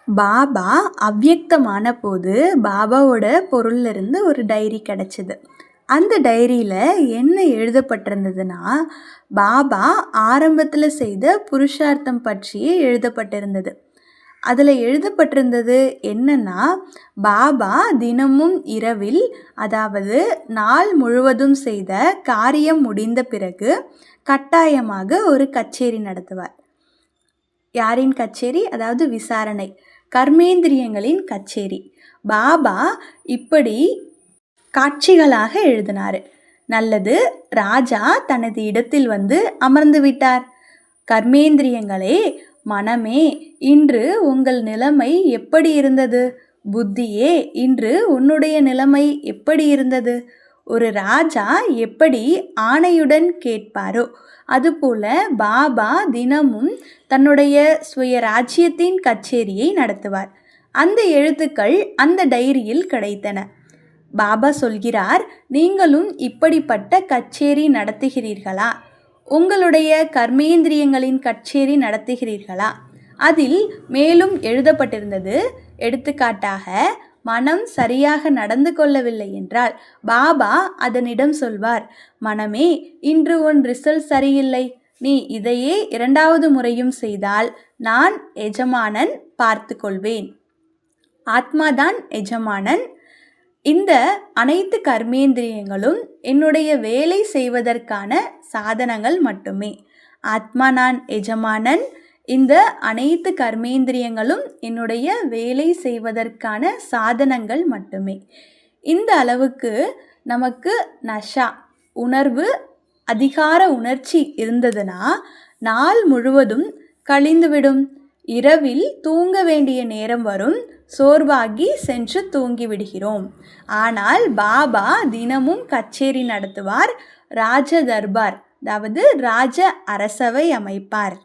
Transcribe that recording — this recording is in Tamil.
பாபா அவ்யக்தமான போது பாபாவோட பொருள்ல இருந்து ஒரு டைரி கிடச்சிது. அந்த டைரியில் என்ன எழுதப்பட்டிருந்ததுன்னா, பாபா ஆரம்பத்தில் செய்த புருஷார்த்தம் பற்றியே எழுதப்பட்டிருந்தது. அதில் எழுதப்பட்டிருந்தது என்னன்னா, பாபா தினமும் இரவில், அதாவது நாள் முழுவதும் செய்த காரியம் முடிந்த பிறகு கட்டாயமாக ஒரு கச்சேரி நடத்துவார். யாரின் கச்சேரி? அதாவது விசாரணை, கர்மேந்திரியங்களின் கச்சேரி. பாபா இப்படி காட்சிகளாக எழுதினார். நல்லது, ராஜா தனது இடத்தில் வந்து அமர்ந்து விட்டார். கர்மேந்திரியங்களே, மனமே, இன்று உங்கள் நிலைமை எப்படி இருந்தது? புத்தியே, இன்று உன்னுடைய நிலைமை எப்படி இருந்தது? ஒரு ராஜா எப்படி ஆணையுடன் கேட்பாரோ அதுபோல பாபா தினமும் தன்னுடைய சுயராஜ்யத்தின் கச்சேரியை நடத்துவார். அந்த எழுத்துக்கள் அந்த டைரியில் கிடைத்தன. பாபா சொல்கிறார், நீங்களும் இப்படிப்பட்ட கச்சேரி நடத்துகிறீர்களா? உங்களுடைய கர்மேந்திரியங்களின் கச்சேரி நடத்துகிறீர்களா? அதில் மேலும் எழுதப்பட்டிருந்தது, எடுத்துக்காட்டாக, மனம் சரியாக நடந்து கொள்ளவில்லை என்றால் பாபா அதனிடம் சொல்வார், மனமே, இன்று உன் ரிசல்ட் சரியில்லை, நீ இதையே 2வது முறையும் செய்தால் நான் எஜமானன் பார்த்து கொள்வேன். ஆத்மாதான் எஜமானன். இந்த அனைத்து கர்மேந்திரியங்களும் என்னுடைய வேலை செய்வதற்கான சாதனங்கள் மட்டுமே. ஆத்மா நான் எஜமானன், இந்த அனைத்து கர்மேந்திரியங்களும் என்னுடைய வேலை செய்வதற்கான சாதனங்கள் மட்டுமே. இந்த அளவுக்கு நமக்கு நஷா, உணர்வு, அதிகார உணர்ச்சி இருந்ததுன்னா நாள் முழுவதும் கழிந்துவிடும். இரவில் தூங்க வேண்டிய நேரம் வரும், சோர்வாகி சென்று தூங்கிவிடுகிறோம். ஆனால் பாபா தினமும் கச்சேரி நடத்துவார், ராஜ தர்பார், அதாவது ராஜ அரசவை அமைப்பார்.